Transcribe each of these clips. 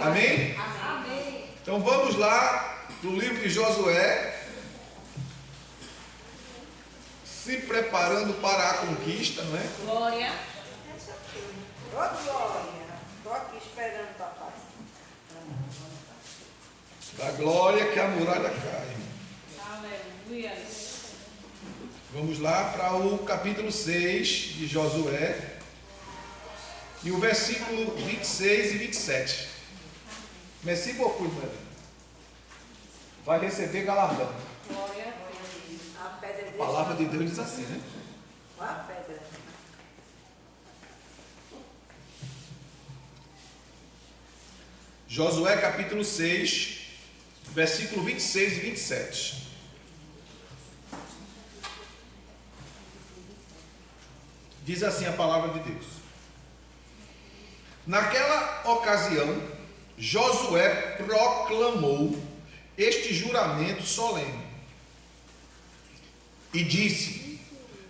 Amém? Amém. Então vamos lá para o livro de Josué, se preparando para a conquista, não é? Glória. Ô, glória. Estou aqui esperando, papai. Da glória que a muralha cai. Aleluia. Vamos lá para o capítulo 6 de Josué e o versículo 26 e 27. Merci beaucoup, irmã. Vai receber galardão. Glória. A pedra A palavra de Deus diz assim, né? Olha a pedra. Josué capítulo 6, versículo 26 e 27. Diz assim a palavra de Deus. Naquela ocasião, Josué proclamou este juramento solene e disse: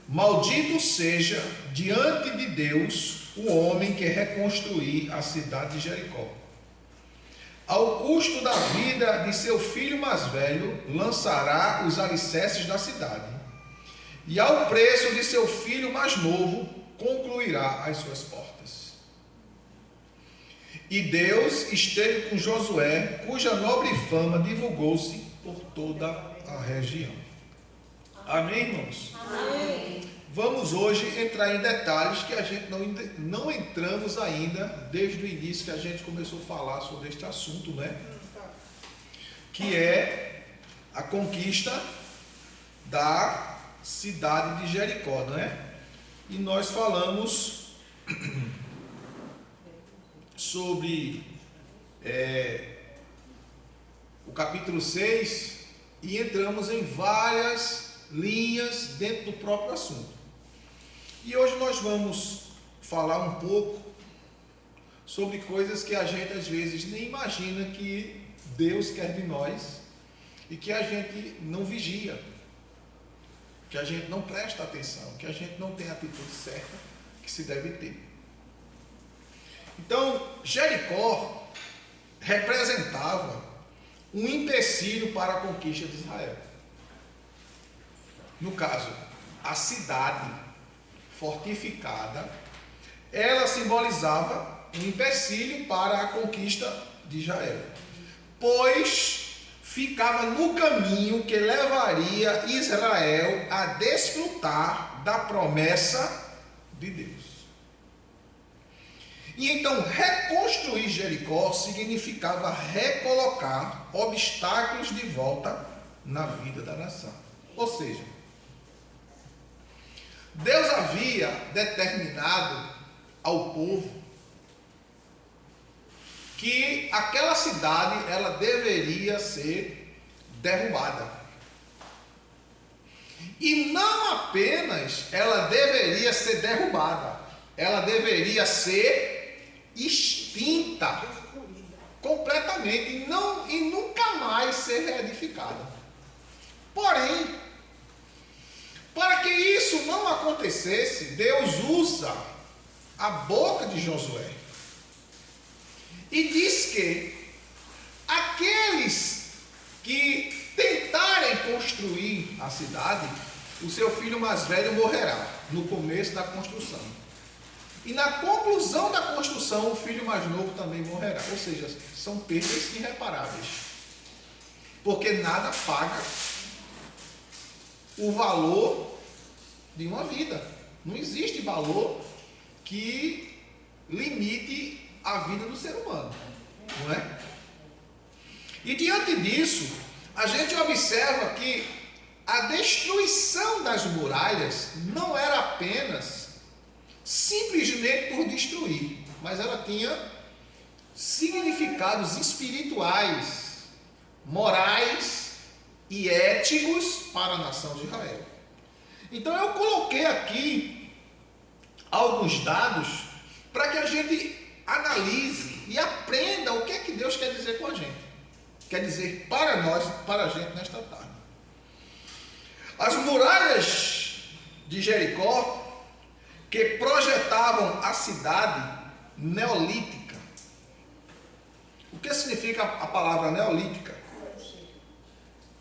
Maldito seja diante de Deus o homem que reconstruir a cidade de Jericó. Ao custo da vida de seu filho mais velho, lançará os alicerces da cidade, e ao preço de seu filho mais novo, concluirá as suas portas. E Deus esteve com Josué, cuja nobre fama divulgou-se por toda a região. Amém, irmãos? Amém. Vamos hoje entrar em detalhes que a gente não entramos ainda desde o início que a gente começou a falar sobre este assunto, né? Que é a conquista da cidade de Jericó, né? E nós falamos sobre o capítulo 6 e entramos em várias linhas dentro do próprio assunto. E hoje nós vamos falar um pouco sobre coisas que a gente às vezes nem imagina que Deus quer de nós e que a gente não vigia, que a gente não presta atenção, que a gente não tem a atitude certa que se deve ter. Então, Jericó representava um empecilho para a conquista de Israel. No caso, a cidade fortificada, ela simbolizava um empecilho para a conquista de Israel, pois ficava no caminho que levaria Israel a desfrutar da promessa de Deus. E então, reconstruir Jericó significava recolocar obstáculos de volta na vida da nação. Ou seja, Deus havia determinado ao povo que aquela cidade ela deveria ser derrubada. E não apenas ela deveria ser derrubada, ela deveria ser extinta completamente e nunca mais ser reedificada. Porém, para que isso não acontecesse, Deus usa a boca de Josué e diz que aqueles que tentarem construir a cidade, o seu filho mais velho morrerá no começo da construção. E na conclusão da construção, o filho mais novo também morrerá. Ou seja, são perdas irreparáveis. Porque nada paga o valor de uma vida. Não existe valor que limite a vida do ser humano, não é? E diante disso, a gente observa que a destruição das muralhas não era apenas simplesmente por destruir, mas ela tinha significados espirituais, morais e éticos para a nação de Israel. Então eu coloquei aqui alguns dados para que a gente analise e aprenda o que é que Deus quer dizer com a gente. Quer dizer para nós, para a gente nesta tarde. As muralhas de Jericó, que projetavam a cidade neolítica. O que significa a palavra neolítica?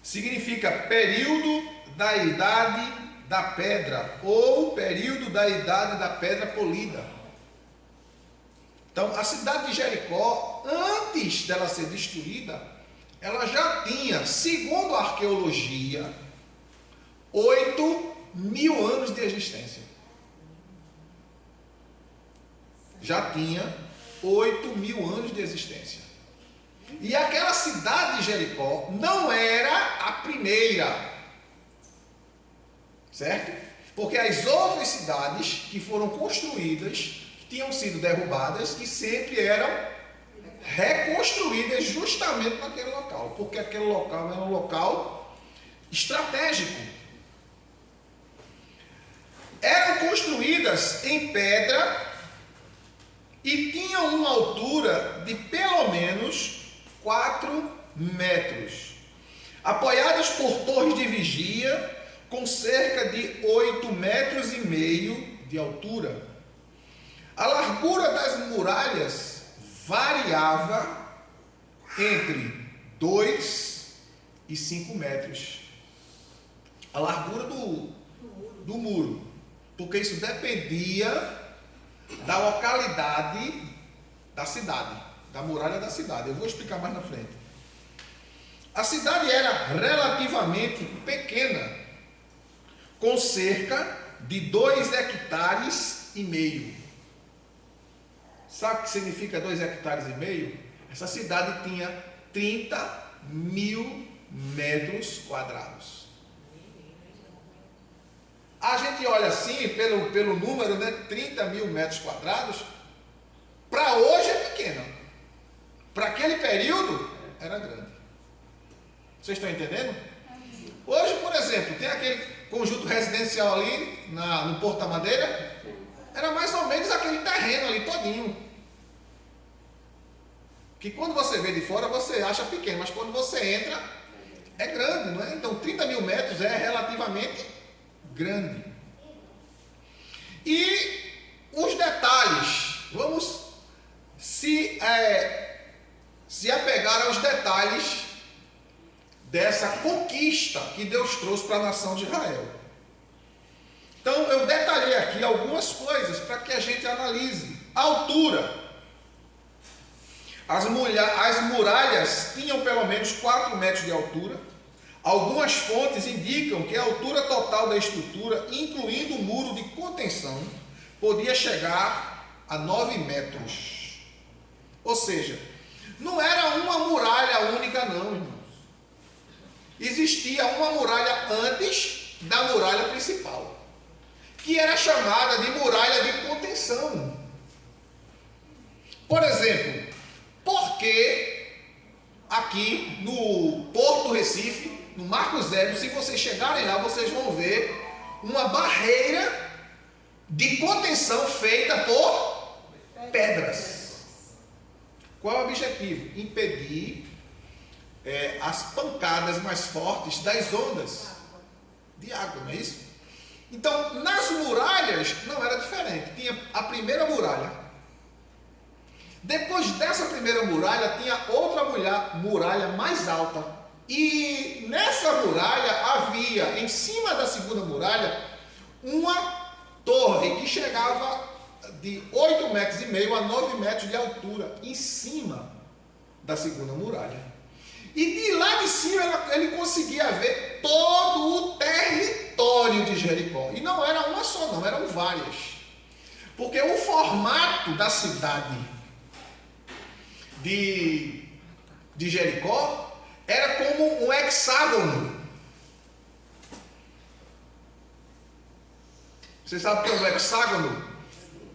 Significa período da idade da pedra ou período da idade da pedra polida. Então, a cidade de Jericó, antes dela ser destruída, ela já tinha, segundo a arqueologia, 8.000 anos de existência. Já tinha 8.000 anos de existência. E aquela cidade de Jericó não era a primeira, certo? Porque as outras cidades que foram construídas tinham sido derrubadas e sempre eram reconstruídas justamente naquele local, porque aquele local era um local estratégico. Eram construídas em pedra e tinham uma altura de pelo menos 4 metros, apoiadas por torres de vigia com cerca de 8,5 metros de altura. A largura das muralhas variava entre 2 e 5 metros. A largura do muro, porque isso dependia da localidade da cidade, da muralha da cidade. Eu vou explicar mais na frente. A cidade era relativamente pequena, com cerca de 2,5 hectares. Sabe o que significa 2,5 hectares? Essa cidade tinha 30.000 metros quadrados. A gente olha assim, pelo número, né? 30.000 metros quadrados, para hoje é pequena. Para aquele período, era grande. Vocês estão entendendo? Hoje, por exemplo, tem aquele conjunto residencial ali no Porto da Madeira, era mais ou menos aquele terreno ali todinho. Que quando você vê de fora, você acha pequeno, mas quando você entra, é grande, não é? Então, 30.000 metros é relativamente grande. E os detalhes, vamos se apegar aos detalhes dessa conquista que Deus trouxe para a nação de Israel. Então, eu detalhei aqui algumas coisas para que a gente analise. A altura. As muralhas tinham pelo menos 4 metros de altura. Algumas fontes indicam que a altura total da estrutura, incluindo o muro de contenção, podia chegar a 9 metros. Ou seja, não era uma muralha única não, irmãos. Existia uma muralha antes da muralha principal, que era chamada de muralha de contenção. Por exemplo, porque aqui no Porto do Recife, no Marco Zero, se vocês chegarem lá, vocês vão ver uma barreira de contenção feita por pedras. Qual é o objetivo? Impedir as pancadas mais fortes das ondas de água, não é isso? Então, nas muralhas não era diferente. Tinha a primeira muralha. Depois dessa primeira muralha, tinha outra muralha mais alta. E nessa muralha havia, em cima da segunda muralha, uma torre que chegava de 8,5 metros a 9 metros de altura, em cima da segunda muralha. E de lá de cima ele conseguia ver todo o território de Jericó. E não era uma só não, eram várias. Porque o formato da cidade de Jericó era como um hexágono. Você sabe o que é um hexágono?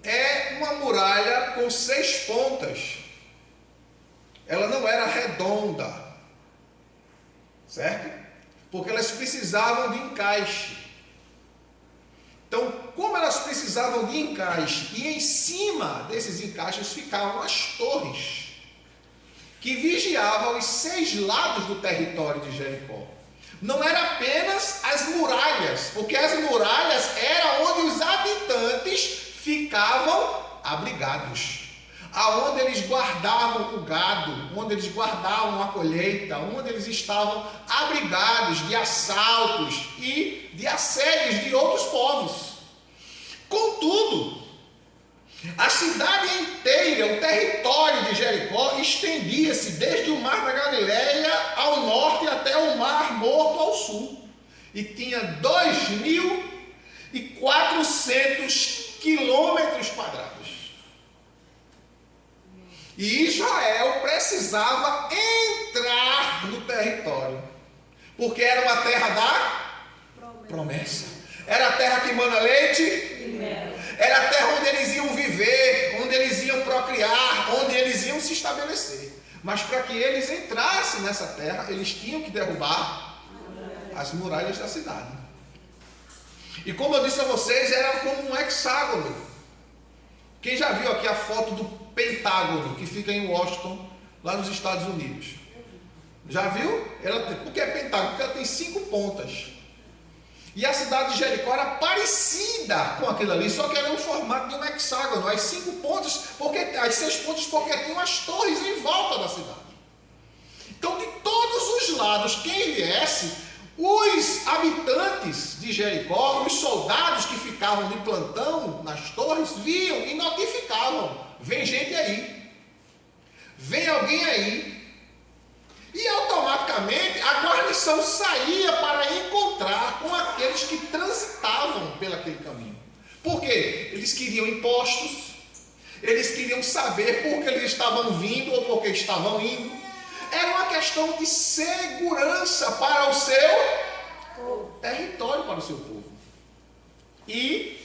É uma muralha com 6 pontas. Ela não era redonda, certo? Porque elas precisavam de encaixe. Então, como elas precisavam de encaixe, e em cima desses encaixes ficavam as torres, que vigiavam os 6 lados do território de Jericó. Não era apenas as muralhas, porque as muralhas eram onde os habitantes ficavam abrigados. aonde eles guardavam o gado, onde eles guardavam a colheita, onde eles estavam abrigados de assaltos e de assédios de outros povos. Contudo, a cidade inteira, o território de Jericó, estendia-se desde o mar da Galileia ao norte até o mar Morto ao sul. E tinha 2.400 quilômetros quadrados. E Israel precisava entrar no território, porque era uma terra da promessa. Era a terra que mana leite e mel. Era a terra onde eles iam viver, onde eles iam procriar, onde eles iam se estabelecer. Mas para que eles entrassem nessa terra, eles tinham que derrubar as muralhas da cidade. E como eu disse a vocês, era como um hexágono. Quem já viu aqui a foto do Pentágono, que fica em Washington, lá nos Estados Unidos? Já viu? Por que é pentágono? Porque ela tem 5 pontas. E a cidade de Jericó era parecida com aquilo ali, só que era no formato de um hexágono. As 5 pontas, as 6 pontas, porque tinham as torres em volta da cidade. Então, de todos os lados, quem viesse, os habitantes de Jericó, os soldados que ficavam de plantão nas torres, viam e notificavam: vem gente aí, vem alguém aí. E automaticamente a guarnição saía para encontrar com aqueles que transitavam pelaquele caminho. Por quê? Eles queriam impostos, eles queriam saber por que eles estavam vindo ou por que estavam indo. Era uma questão de segurança para o seu território, para o seu povo. E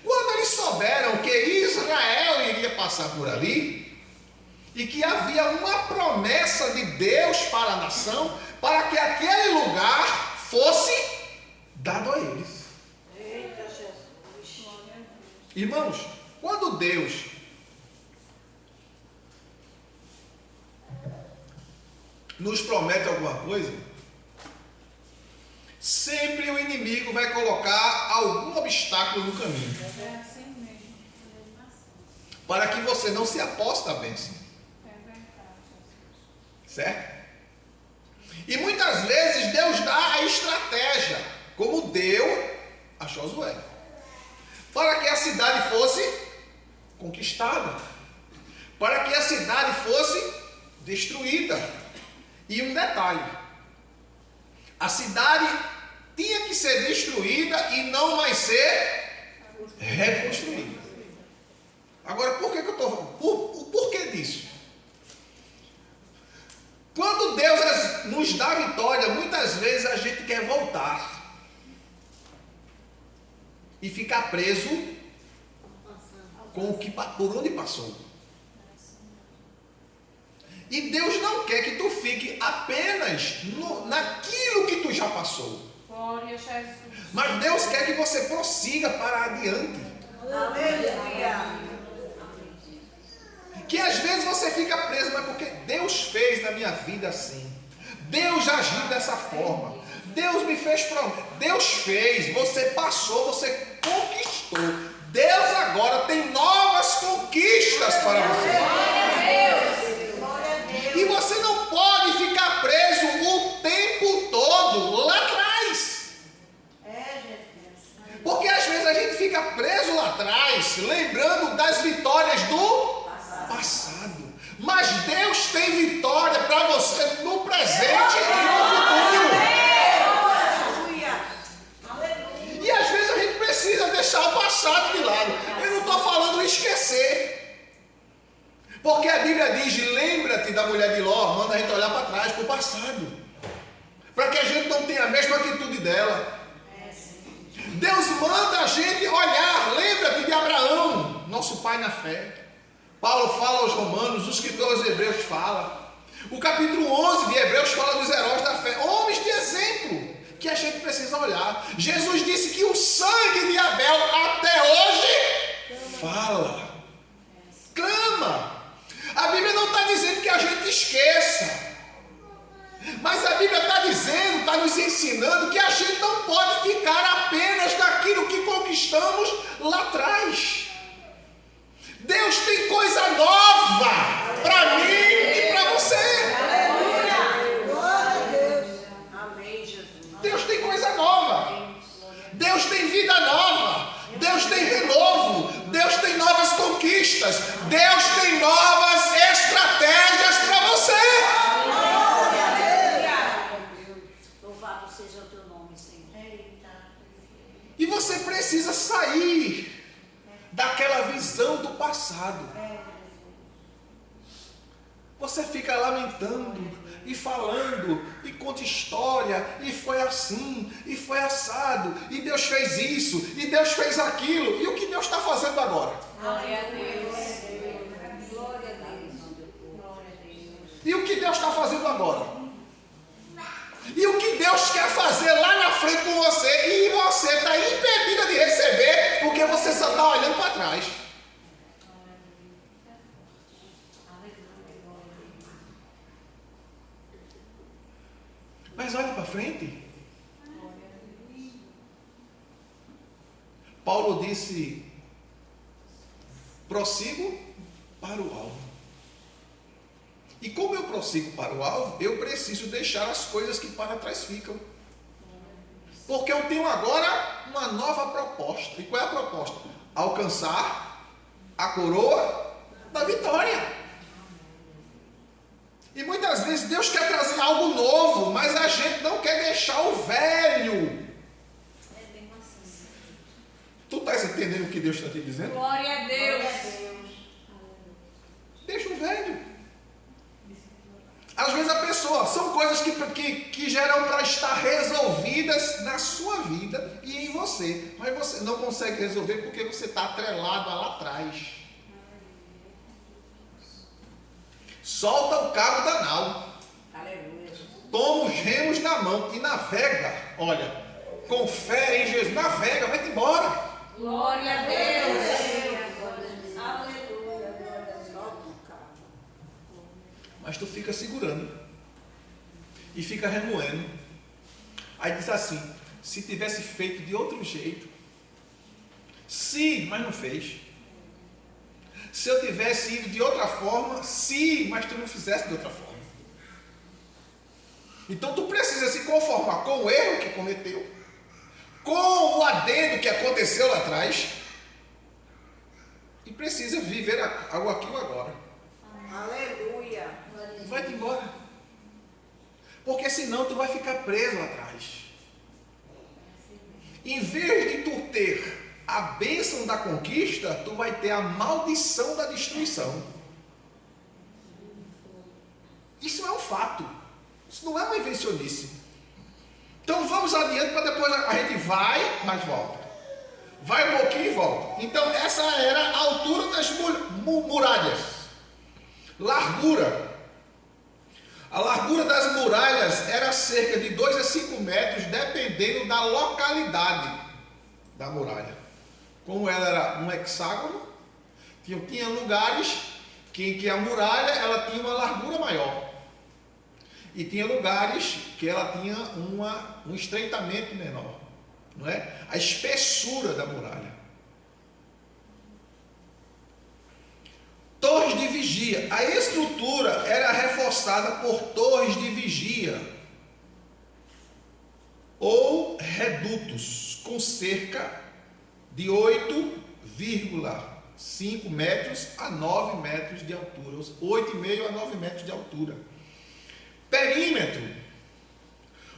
quando eles souberam que Israel iria passar por ali, e que havia uma promessa de Deus para a nação, para que aquele lugar fosse dado a eles. Eita Jesus. Irmãos, quando Deus nos promete alguma coisa, sempre o inimigo vai colocar algum obstáculo no caminho, É assim mesmo. para que você não se aposte a bênção. Certo? E muitas vezes Deus dá a estratégia, como deu a Josué, para que a cidade fosse conquistada, para que a cidade fosse destruída. E um detalhe: a cidade tinha que ser destruída e não mais ser reconstruída. Agora, por que eu estou falando? O porquê disso? Quando Deus nos dá vitória, muitas vezes a gente quer voltar e ficar preso com o que, por onde passou. E Deus não quer que tu fique apenas naquilo que tu já passou. Glória a Jesus. Mas Deus quer que você prossiga para adiante. Aleluia. Que às vezes você fica preso, mas porque Deus fez na minha vida assim. Deus agiu dessa forma. Deus me fez promessa. Deus fez, você passou, você conquistou. Deus agora tem novas conquistas para você. E você não pode ficar preso o tempo todo lá atrás. Porque às vezes a gente fica preso lá atrás, lembrando das vitórias do passado. Mas Deus tem vitória para você no presente e no futuro. E às vezes a gente precisa deixar o passado de lado. Eu não estou falando esquecer, porque a Bíblia diz: lembra-te da mulher de Ló. Manda a gente olhar para trás, para o passado, para que a gente não tenha a mesma atitude dela. Deus manda a gente olhar. Lembra-te de Abraão, nosso pai na fé. Paulo fala aos Romanos, o escritor aos Hebreus fala. O capítulo 11 de Hebreus fala dos heróis da fé, homens de exemplo, que a gente precisa olhar. Jesus disse que o sangue de Abel até hoje fala, clama. A Bíblia não está dizendo que a gente esqueça, mas a Bíblia está dizendo, está nos ensinando que a gente não pode ficar apenas naquilo que conquistamos lá atrás. Deus tem coisa nova para mim e para você. Aleluia. Glória a Deus. Amém, Jesus. Deus tem coisa nova. Deus tem vida nova. Deus tem renovo. Deus tem novas conquistas. Deus tem novas estratégias para você. Louvado seja o teu nome, Senhor. E você precisa sair daquela visão do passado. Você fica lamentando e falando e conta história, e foi assim, e foi assado, e Deus fez isso, e Deus fez aquilo. E o que Deus está fazendo agora? Glória a Deus. Glória a Deus. E o que Deus está fazendo agora? E o que Deus quer fazer lá na frente com você, e você está impedida de receber, porque você só está olhando para trás. Mas olha para frente. Paulo disse: prossigo para o alvo. E como eu prossigo para o alvo, eu preciso deixar as coisas que para trás ficam. Porque eu tenho agora uma nova proposta. E qual é a proposta? Alcançar a coroa da vitória. E muitas vezes Deus quer trazer algo novo, mas a gente não quer deixar o velho. Tu estás entendendo o que Deus está te dizendo? Glória a Deus. Deixa o velho. Às vezes a pessoa, são coisas que geram para estar resolvidas na sua vida e em você. Mas você não consegue resolver porque você está atrelado a lá atrás. Solta o cabo da nau. Aleluia. Toma os remos na mão e navega. Olha, com fé em Jesus. Navega, vai-te embora. Glória a Deus. Aleluia. Solta o carro. Mas tu fica segurando. E fica remoendo. Aí diz assim: se tivesse feito de outro jeito. Mas não fez. Se eu tivesse ido de outra forma, mas tu não fizesse de outra forma. Então tu precisa se conformar com o erro que cometeu, com o adendo que aconteceu lá atrás, e precisa viver algo aquilo agora. Aleluia. Vai-te embora. Porque senão tu vai ficar preso lá atrás. Em vez de tu ter a bênção da conquista, tu vai ter a maldição da destruição. Isso é um fato. Isso não é uma invencionice. Então vamos adiante para depois a gente vai, mas volta. Vai um pouquinho e volta. Então essa era a altura das muralhas. Largura. A largura das muralhas era cerca de 2 a 5 metros, dependendo da localidade da muralha. Como ela era um hexágono, tinha lugares que a muralha ela tinha uma largura maior. E tinha lugares que ela tinha um estreitamento menor. Não é? A espessura da muralha. Torres de vigia. A estrutura era reforçada por torres de vigia ou redutos com cerca de 8,5 metros a 9 metros de altura, 8,5 a 9 metros de altura. Perímetro.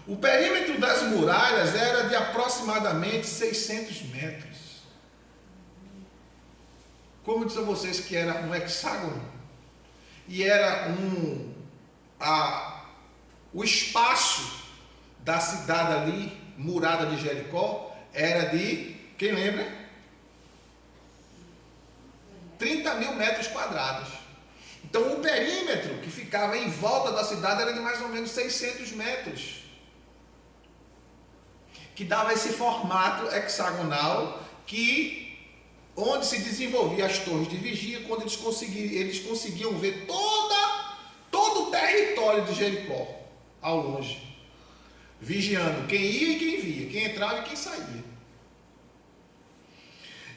O perímetro das muralhas era de aproximadamente 600 metros. Como eu disse a vocês que era um hexágono, e era o espaço da cidade ali, murada de Jericó, era de, quem lembra? 30 mil metros quadrados. Então o perímetro que ficava em volta da cidade era de mais ou menos 600 metros. Que dava esse formato hexagonal onde se desenvolvia as torres de vigia, quando eles conseguiam ver todo o território de Jericó ao longe, vigiando quem ia e quem via, quem entrava e quem saía.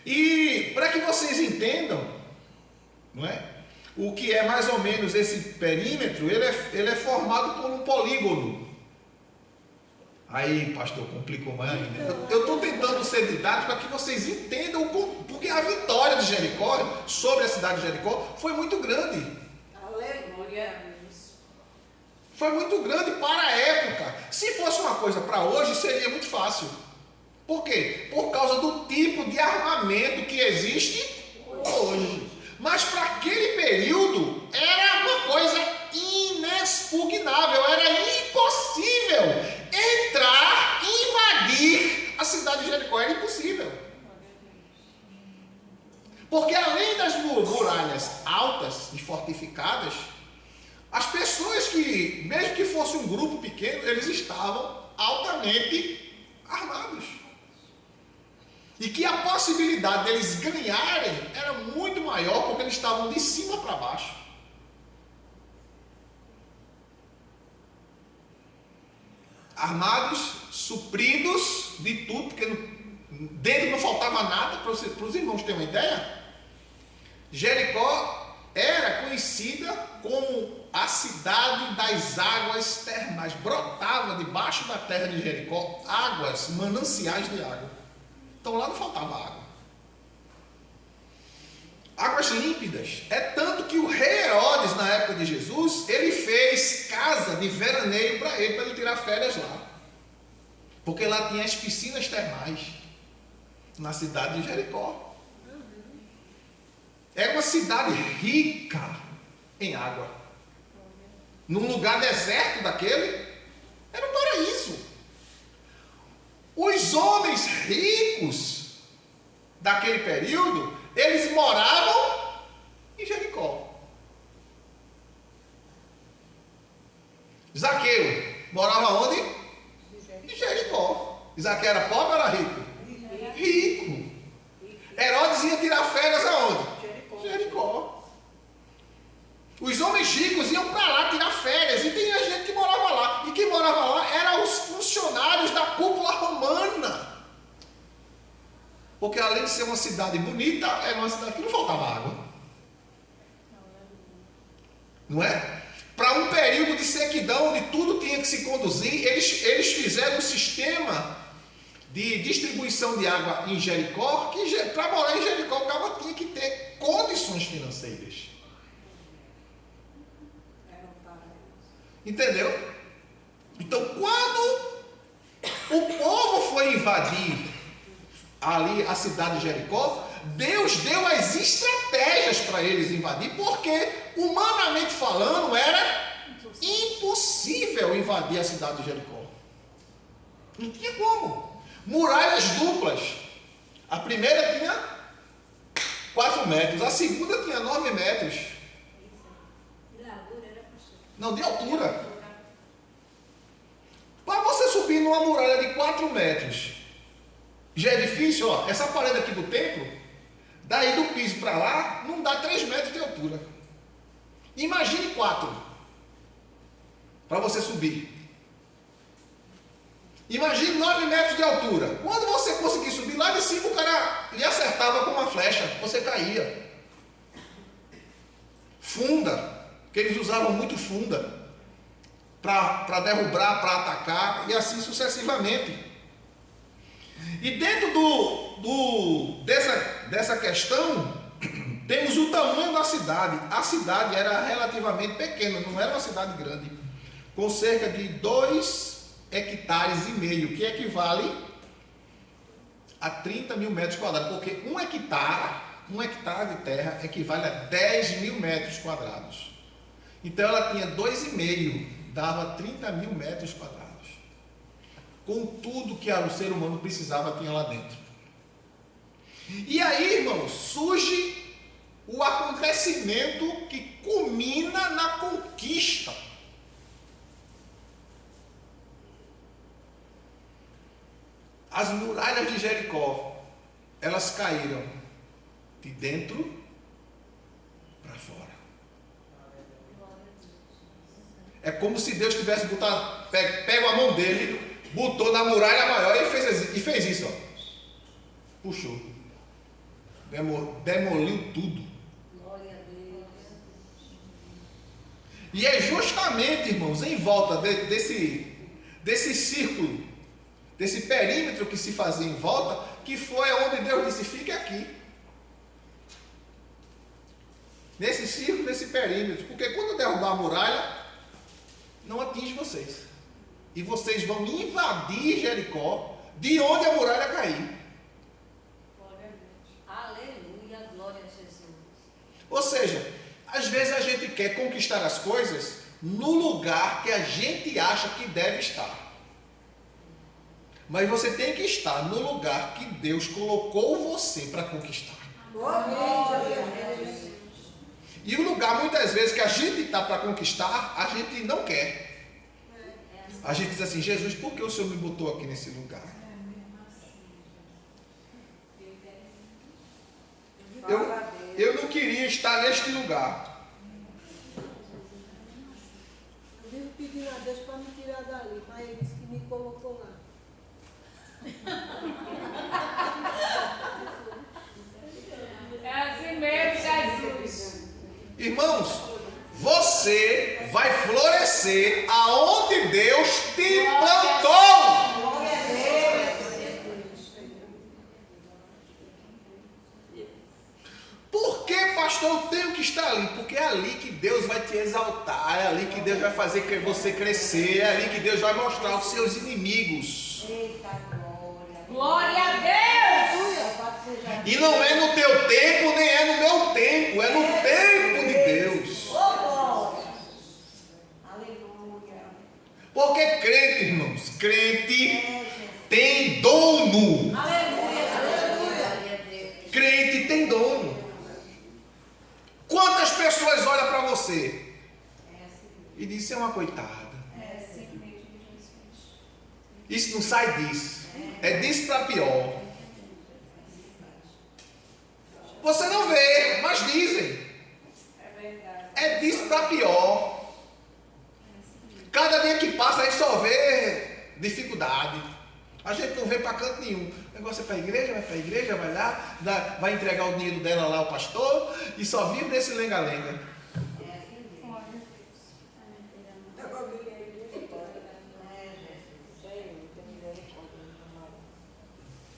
E para que vocês entendam, não é? O que é mais ou menos esse perímetro, ele é formado por um polígono. Aí, pastor, complicou mais ainda. Eu estou tentando ser didático para que vocês entendam porque a vitória de Jericó, sobre a cidade de Jericó, foi muito grande. Aleluia. Foi muito grande para a época. Se fosse uma coisa para hoje, seria muito fácil. Por quê? Por causa do tipo de armamento que existe hoje. Mas para aquele período, era uma coisa inexpugnável, era impossível entrar, invadir a cidade de Jericó, era impossível. Porque além das muralhas altas e fortificadas, as pessoas que, mesmo que fosse um grupo pequeno, eles estavam altamente armados. E que a possibilidade deles ganharem era muito maior, porque eles estavam de cima para baixo. Armados, supridos de tudo, porque dentro não faltava nada. Para os irmãos terem uma ideia, Jericó era conhecida como a cidade das águas termais. Brotava debaixo da terra de Jericó águas, mananciais de água. Então lá não faltava água. Águas límpidas. É tanto que o rei Herodes, na época de Jesus, ele fez casa de veraneio para ele tirar férias lá. Porque lá tinha as piscinas termais, na cidade de Jericó. Era uma cidade rica em água. Num lugar deserto daquele, era um paraíso. Os homens ricos daquele período, eles moravam em Jericó. Zaqueu morava onde? Em Jericó. Zaqueu era pobre ou era rico? Rico. Herodes ia tirar férias aonde? Jericó. Os homens ricos iam para lá tirar férias, e tinha gente que morava lá. E quem morava lá eram os funcionários da cúpula romana. Porque além de ser uma cidade bonita, era uma cidade que não faltava água. Não é? Para um período de sequidão, onde tudo tinha que se conduzir, eles fizeram um sistema de distribuição de água em Jericó, que para morar em Jericó o cara tinha que ter condições financeiras. Entendeu? Então, quando o povo foi invadir ali a cidade de Jericó, Deus deu as estratégias para eles invadir, porque humanamente falando era impossível invadir a cidade de Jericó. Não tinha como. Muralhas duplas. A primeira tinha 4 metros, a segunda tinha 9 metros. Não, de altura. Para você subir numa muralha de 4 metros, já é difícil, ó. Essa parede aqui do templo, daí do piso para lá, não dá 3 metros de altura. Imagine 4 para você subir. Imagine 9 metros de altura. Quando você conseguir subir lá de cima, o cara lhe acertava com uma flecha, você caía. Funda, que eles usavam muito funda para derrubar, para atacar, e assim sucessivamente. E dentro dessa questão, temos o tamanho da cidade. A cidade era relativamente pequena, não era uma cidade grande, com cerca de 2,5 hectares, que equivale a 30 mil metros quadrados, porque um hectare de terra equivale a 10 mil metros quadrados. Então ela tinha 2,5, dava 30 mil metros quadrados. Com tudo que o ser humano precisava, tinha lá dentro. E aí, irmãos, surge o acontecimento que culmina na conquista. As muralhas de Jericó, elas caíram de dentro para fora. É como se Deus tivesse pego a mão dele, botou na muralha maior e fez isso, ó. Puxou. Demoliu tudo. E é justamente, irmãos, em volta desse círculo, desse perímetro que se fazia em volta, que foi onde Deus disse: fique aqui. Nesse círculo, nesse perímetro. Porque quando derrubar a muralha, não atinge vocês. E vocês vão invadir Jericó, de onde a muralha cair. Aleluia, glória a Jesus. Ou seja, às vezes a gente quer conquistar as coisas no lugar que a gente acha que deve estar. Mas você tem que estar no lugar que Deus colocou você para conquistar. E o lugar, muitas vezes, que a gente está para conquistar, a gente não quer. A gente diz assim: Jesus, por que o Senhor me botou aqui nesse lugar? Eu não queria estar neste lugar. Eu vivo pedindo a Deus para me tirar dali, mas ele disse que me colocou lá. É assim mesmo, Jesus. Irmãos, você vai florescer aonde Deus te plantou. Por que, pastor, eu tenho que estar ali? Porque é ali que Deus vai te exaltar, é ali que Deus vai fazer você crescer, é ali que Deus vai mostrar os seus inimigos. Glória a Deus. E não é no teu tempo, nem é no meu tempo, é no tempo de Deus. Porque crente, irmãos, crente tem dono. Crente tem dono. Quantas pessoas olham para você e dizem: você é uma coitada. Isso não sai disso. É disso para pior. Você não vê, mas dizem. É disso para pior. Cada dia que passa a gente só vê dificuldade. A gente não vê para canto nenhum. O negócio é para a igreja, vai para a igreja, vai lá, vai entregar o dinheiro dela lá ao pastor e só vive desse lenga-lenga.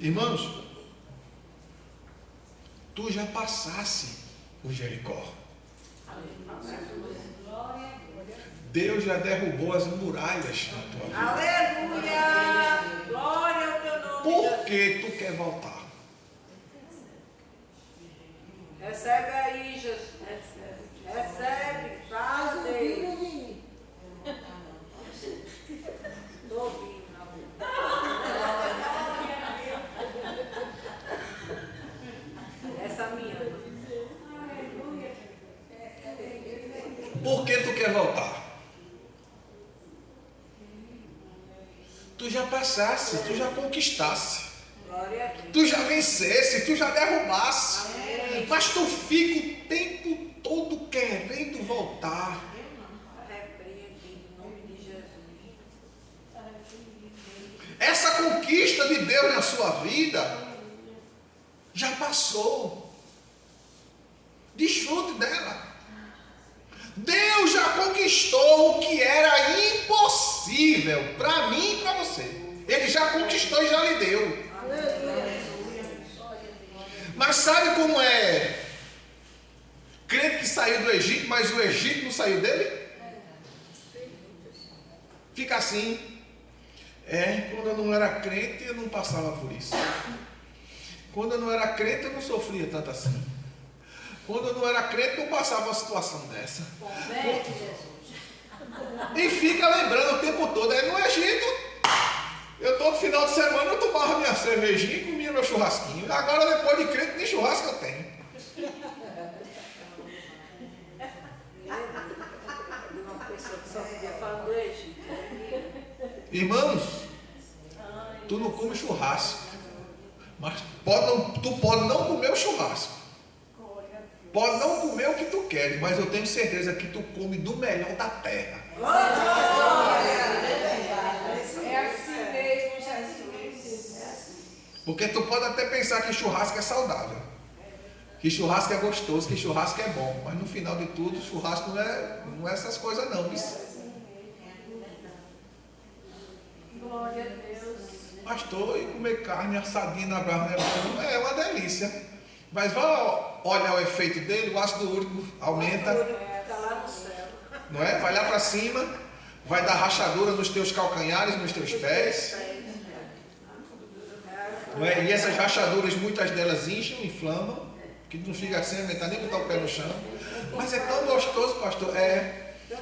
Irmãos, tu já passasse por Jericó. Deus já derrubou as muralhas na tua vida. Aleluia! Glória ao teu nome. Por que tu quer voltar? Recebe aí, Jesus. Recebe. Fala, Mas o vinho Deus. não vem. Estou ouvindo. Essa minha. Por que tu quer voltar? Tu já passasse, tu já conquistasse, Glória a Deus. tu já vencesse, tu já derrubasse. Amém. Mas tu fica o tempo todo querendo voltar. Repreende em nome de Jesus. Essa conquista de Deus na sua vida já passou. Desfrute dela. Deus já conquistou o que era impossível para mim e para você. Ele já conquistou e já lhe deu. Mas sabe como é? Crente que saiu do Egito, mas o Egito não saiu dele? Fica assim. Quando eu não era crente, eu não passava por isso. Quando eu não era crente, eu não sofria tanto assim. Quando eu não era crente, não passava uma situação dessa. E fica lembrando o tempo todo. No Egito, eu todo final de semana eu tomava minha cervejinha e comia meu churrasquinho. Agora, depois de crente, nem churrasco eu tenho. Uma pessoa que só podia falar do Egito. Irmãos, tu não come churrasco. Mas tu pode não comer o churrasco. Pode não comer o que tu queres, mas eu tenho certeza que tu come do melhor da terra. É assim mesmo, Jesus. Porque tu pode até pensar que churrasco é saudável. Que churrasco é gostoso, que churrasco é bom. Mas no final de tudo, churrasco não é essas coisas não. Glória a Deus. Pastor, e comer carne assadinha na brasa é uma delícia. Mas vai olhar o efeito dele, o ácido úrico aumenta. Está lá no céu. Não é? Vai lá para cima, vai dar rachadura nos teus calcanhares, nos teus pés. Não é? E essas rachaduras, muitas delas incham, inflamam, que não fica sem aumentar nem botar o pé no chão. Mas é tão gostoso, pastor.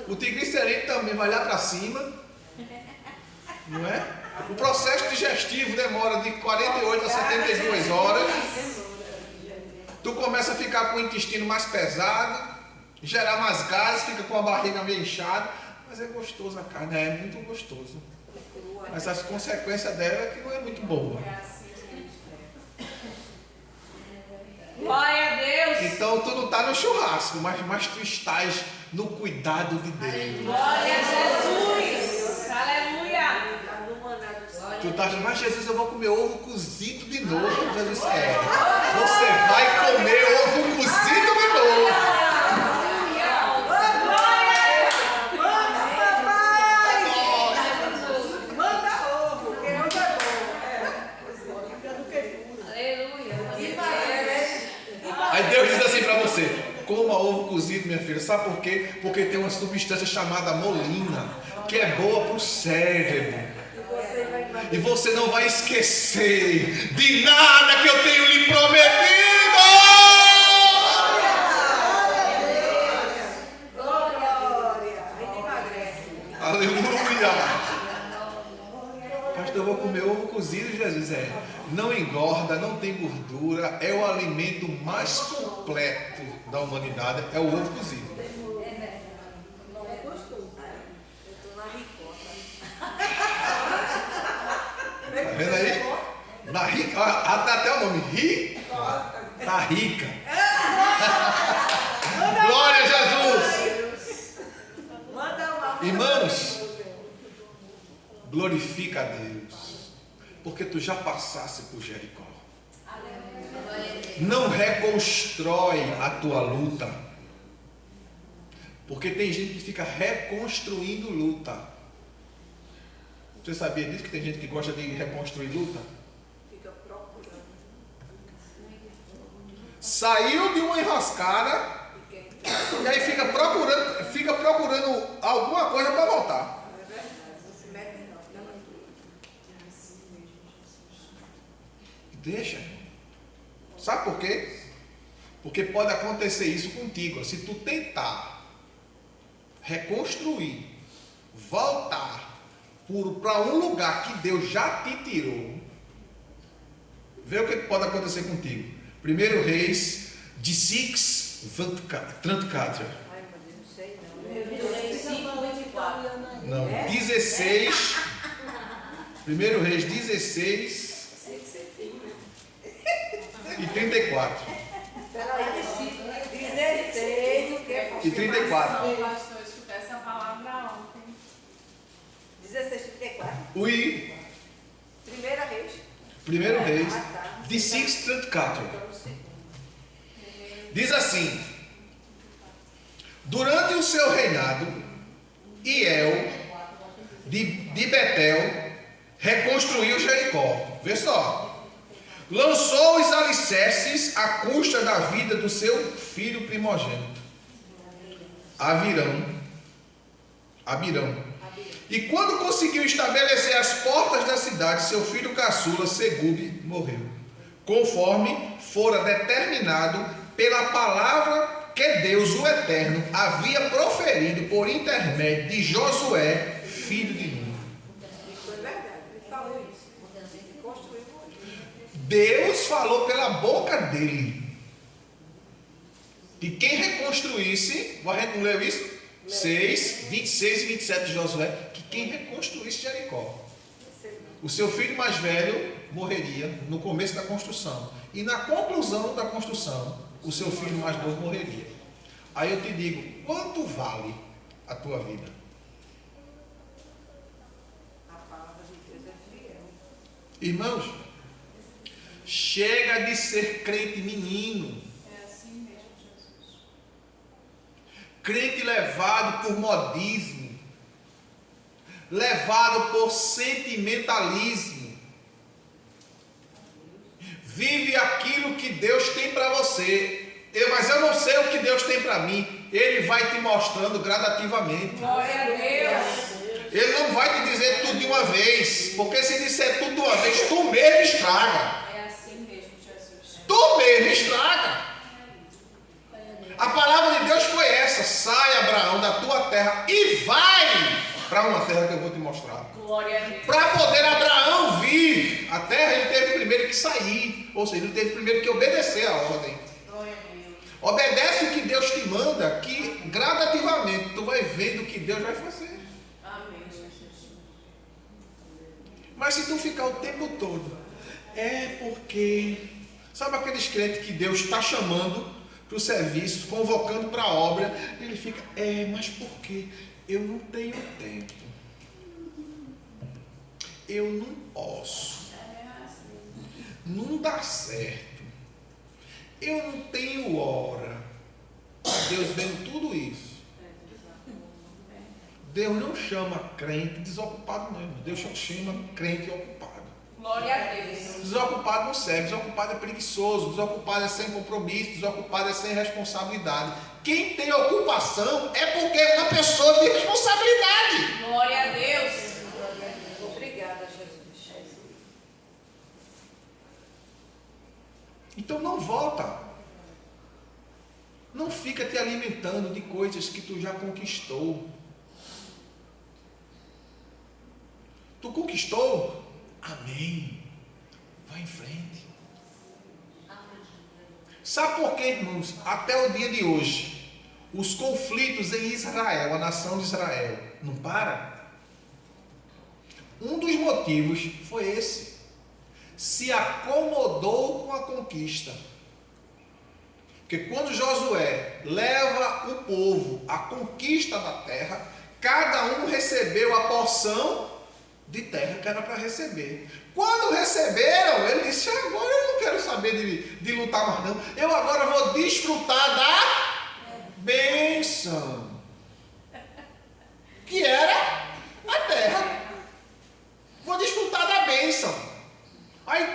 O triglicerídeo também vai lá para cima. Não é? O processo digestivo demora de 48 a 72 horas. Tu começa a ficar com o intestino mais pesado, gerar mais gases, fica com a barriga meio inchada. Mas é gostoso a carne, é muito gostoso. Mas as consequências dela é que não é muito boa. Glória a Deus. Então tu não está no churrasco, mas tu estás no cuidado de Deus. Glória a Jesus. Aleluia. Tu estás, mas Jesus, eu vou comer ovo cozido de novo. Jesus, você vai comer ovo cozido de novo. Aí Deus diz assim para você: coma ovo cozido, minha filha. Sabe por quê? Porque tem uma substância chamada molina, que é boa para o cérebro. E você não vai esquecer de nada que eu tenho lhe prometido. Aleluia. Pastor, eu vou comer ovo cozido, Jesus. Não engorda, não tem gordura. É o alimento mais completo da humanidade. É o ovo cozido. Tá vendo aí? Na rica, até o nome, tá rica. Glória a Jesus. Irmãos, glorifica a Deus, porque tu já passaste por Jericó. Não reconstrói a tua luta, porque tem gente que fica reconstruindo luta. Você sabia disso, que tem gente que gosta de reconstruir luta? Fica procurando. Saiu de uma enrascada e aí fica procurando alguma coisa para voltar. É verdade, não se mete não. Deixa. Sabe por quê? Porque pode acontecer isso contigo. Se tu tentar reconstruir, voltar para um lugar que Deus já te tirou, vê o que pode acontecer contigo. 1 Reis 16:34. Ai, meu Deus, não sei não. Não, 16. 1 Reis 16 e 34. Peraí, 16, o que? E 34. Pastor, eu escutei essa palavra ontem. 16, 34. Ui. Primeira Reis. 1 Reis 16:34. Diz assim: durante o seu reinado, Hiel de Betel reconstruiu Jericó. Vê só. Lançou os alicerces à custa da vida do seu filho primogênito, Abirão. E quando conseguiu estabelecer as portas da cidade, seu filho caçula, Segube, morreu, conforme fora determinado pela palavra que Deus, o Eterno, havia proferido por intermédio de Josué, filho de Nun. Foi verdade, ele falou isso. Ele construiu hoje. Deus falou pela boca dele que quem reconstruísse, a gente não leu isso? 6, 26 e 27 de Josué, que quem reconstruísse Jericó, o seu filho mais velho morreria no começo da construção, e na conclusão da construção, o seu filho mais novo morreria. Aí eu te digo, quanto vale a tua vida? A palavra de Deus é fiel. Irmãos, chega de ser crente menino. Crente levado por modismo, levado por sentimentalismo. Vive aquilo que Deus tem para você. Mas eu não sei o que Deus tem para mim. Ele vai te mostrando gradativamente. Glória a Deus. Ele não vai te dizer tudo de uma vez, porque se disser tudo de uma vez, tu mesmo estraga. É assim mesmo, Jesus. Tu mesmo estraga. A palavra de Deus foi essa: sai, Abraão, da tua terra e vai para uma terra que eu vou te mostrar. Glória a Deus. Para poder Abraão vir à terra, ele teve primeiro que sair, ou seja, ele teve primeiro que obedecer a ordem. Glória a Deus. Obedece o que Deus te manda, que gradativamente tu vai vendo o que Deus vai fazer. Amém, Jesus. Mas se tu ficar o tempo todo, é porque, sabe aqueles crentes que Deus está chamando para o serviço, convocando para a obra, ele fica, mas por quê? Eu não tenho tempo. Eu não posso. Não dá certo. Eu não tenho hora. Deus vendo tudo isso. Deus não chama crente desocupado, não. Deus chama crente ocupado. Glória a Deus. Desocupado não serve, desocupado é preguiçoso, desocupado é sem compromisso, desocupado é sem responsabilidade. Quem tem ocupação é porque é uma pessoa de responsabilidade. Glória a Deus. Obrigada, Jesus. Então não volta. Não fica te alimentando de coisas que tu já conquistou. Tu conquistou? Amém. Vai em frente. Sabe por quê, irmãos? Até o dia de hoje, os conflitos em Israel, a nação de Israel, não param? Um dos motivos foi esse. Se acomodou com a conquista. Porque quando Josué leva o povo à conquista da terra, cada um recebeu a porção de terra que era para receber. Quando receberam, ele disse, agora eu não quero saber de lutar mais não. Eu agora vou desfrutar da bênção. Que era a terra. Vou desfrutar da bênção. Aí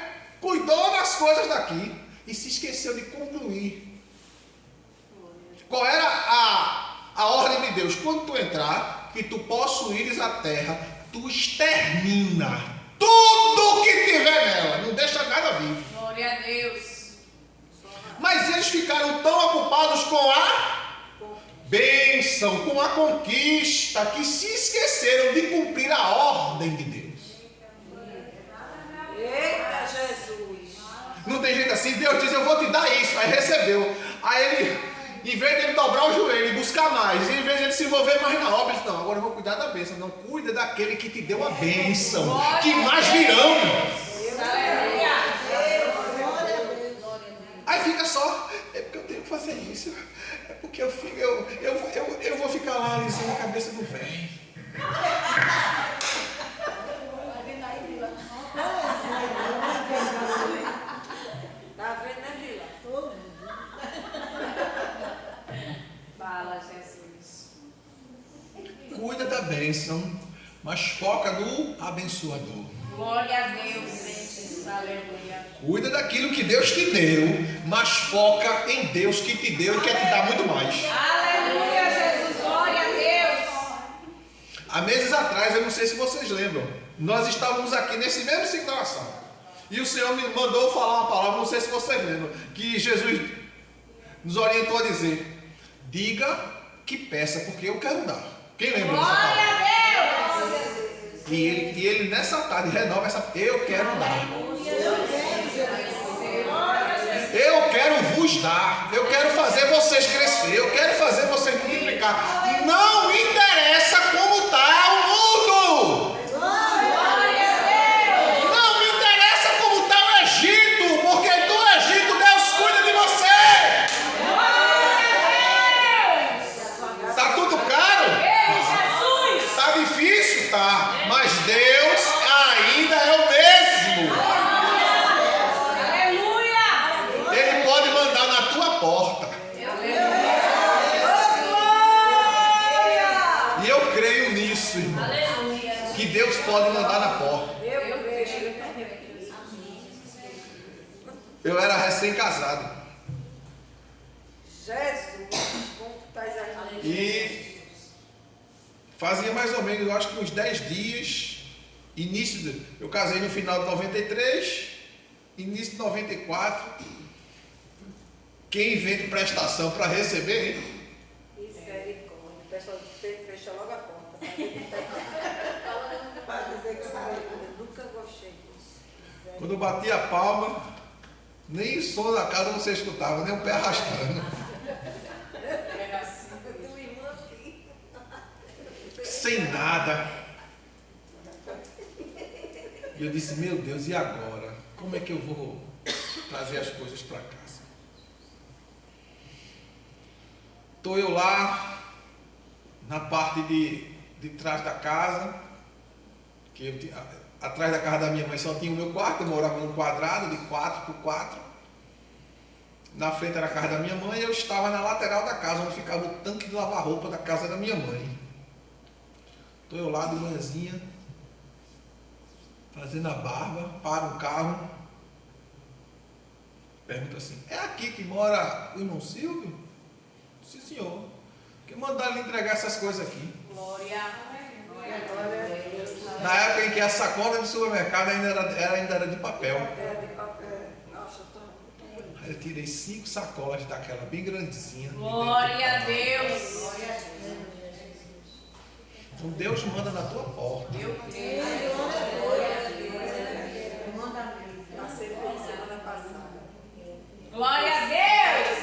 cuidou das coisas daqui e se esqueceu de concluir. Qual era a ordem de Deus? Quando tu entrar, que tu possuíres a terra, tu extermina tudo que tiver nela, não deixa nada vivo. Glória a Deus. Mas eles ficaram tão ocupados com a bênção, com a conquista, que se esqueceram de cumprir a ordem de Deus. Eita, Jesus. Não tem jeito assim, Deus diz, eu vou te dar isso, aí recebeu. Aí ele, em vez de ele dobrar o joelho e buscar mais, em vez de ele se envolver mais na obra, ele disse, não, agora eu vou cuidar da bênção. Não, cuida daquele que te deu a bênção, que mais virão. Aleluia. Aí fica só, é porque eu tenho que fazer isso, é porque eu vou ficar lá alisando a cabeça do velho. Tá vendo, né, Vila? Fala, Jesus. Cuida da bênção, mas foca no abençoador. Glória a Deus. Aleluia. Cuida daquilo que Deus te deu, mas foca em Deus que te deu e quer te dar muito mais. Aleluia, Jesus. Glória a Deus. Há meses atrás, eu não sei se vocês lembram, nós estávamos aqui nesse mesmo ciclo de oração. E o Senhor me mandou falar uma palavra, não sei se vocês lembram, que Jesus nos orientou a dizer, diga que peça, porque eu quero dar. Quem lembra dessa Glória palavra? a Deus. E ele nessa tarde renova essa, eu quero dar. Eu quero vos dar, eu quero fazer vocês crescer, eu quero fazer vocês multiplicar. Não interessa como está o mundo. Glória a Deus. Não me interessa como está o Egito, porque do Egito Deus cuida de você. Glória a Deus. Está tudo caro? Ei, Jesus. Está difícil? Tá. Mas Deus ainda é o mesmo. Aleluia. Ele pode mandar na tua porta. creio nisso, irmão. Aleluia. Que Deus pode mandar na porta. Eu creio. Eu era recém-casado. Jesus, como tu estás aqui. E fazia mais ou menos, eu acho que uns 10 dias. Eu casei no final de 93, início de 94. Quem vende prestação para receber, hein? Misericórdia. O pessoal fecha logo a porta. Para dizer que eu nunca gostei disso. Quando eu bati a palma, nem o som da casa você escutava, nem o pé arrastando. Tu irmã assim. Sem nada. E eu disse, meu Deus, e agora? Como é que eu vou trazer as coisas para casa? Estou eu lá, na parte de trás da casa, que atrás da casa da minha mãe só tinha o meu quarto, eu morava num quadrado de 4x4. Na frente era a casa da minha mãe e eu estava na lateral da casa, onde ficava o tanque de lavar roupa da casa da minha mãe. Estou eu lá de manhãzinha, fazendo a barba, para um carro, pergunta assim, é aqui que mora o irmão Silvio? Sim, senhor. Que mandaram lhe entregar essas coisas aqui. Glória. Glória a Deus. Na época em que a sacola de supermercado ainda era de papel. É de papel. Nossa, eu tô. Aí eu tirei 5 sacolas daquela bem grandezinha. Glória a Deus. Então Deus manda na tua porta. Eu creio. Passei por semana passada. Glória a Deus.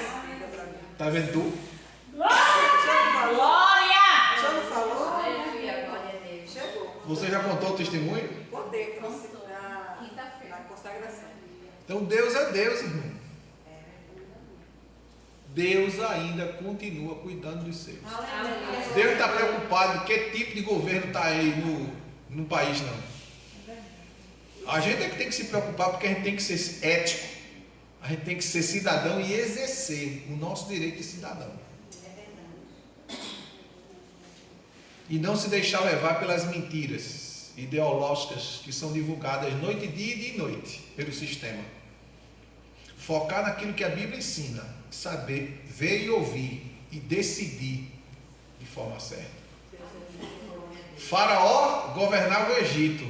Tá vendo tu? Glória. O senhor não falou? Aleluia. Glória a Deus. Chegou. Você já contou o testemunho? Contei na consagração. Então Deus é Deus, irmão. Deus ainda continua cuidando dos seus. Deus está preocupado com que tipo de governo está aí no país, não. A gente é que tem que se preocupar porque a gente tem que ser ético. A gente tem que ser cidadão e exercer o nosso direito de cidadão. E não se deixar levar pelas mentiras ideológicas que são divulgadas noite e dia e dia e noite pelo sistema. Focar naquilo que a Bíblia ensina, saber, ver e ouvir e decidir de forma certa. Faraó governava o Egito,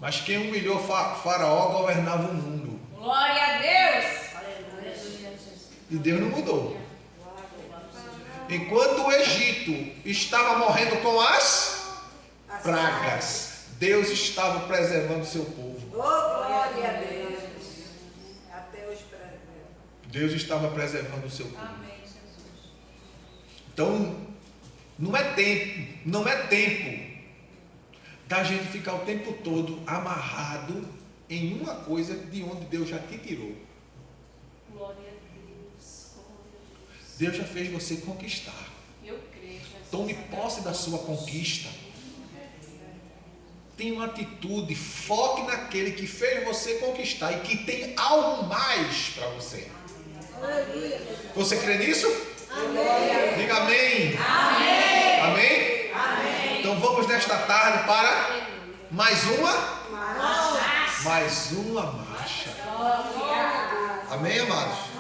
mas quem humilhou Faraó governava o mundo. Glória a Deus. E Deus não mudou. Enquanto o Egito estava morrendo com as pragas, Deus estava preservando o seu povo. Oh, glória a Deus. Até hoje preserva. Deus estava preservando o seu povo. Amém, Jesus. Então, não é tempo da gente ficar o tempo todo amarrado em uma coisa de onde Deus já te tirou. Glória a Deus. Glória a Deus. Deus já fez você conquistar. Eu creio, Jesus. Tome posse da sua conquista. Tenha uma atitude, foque naquele que fez você conquistar e que tem algo mais para você. Você crê nisso? Amém. Diga amém. Amém. Amém? Amém. Então vamos nesta tarde para mais uma marcha. Glória. Amém, amados?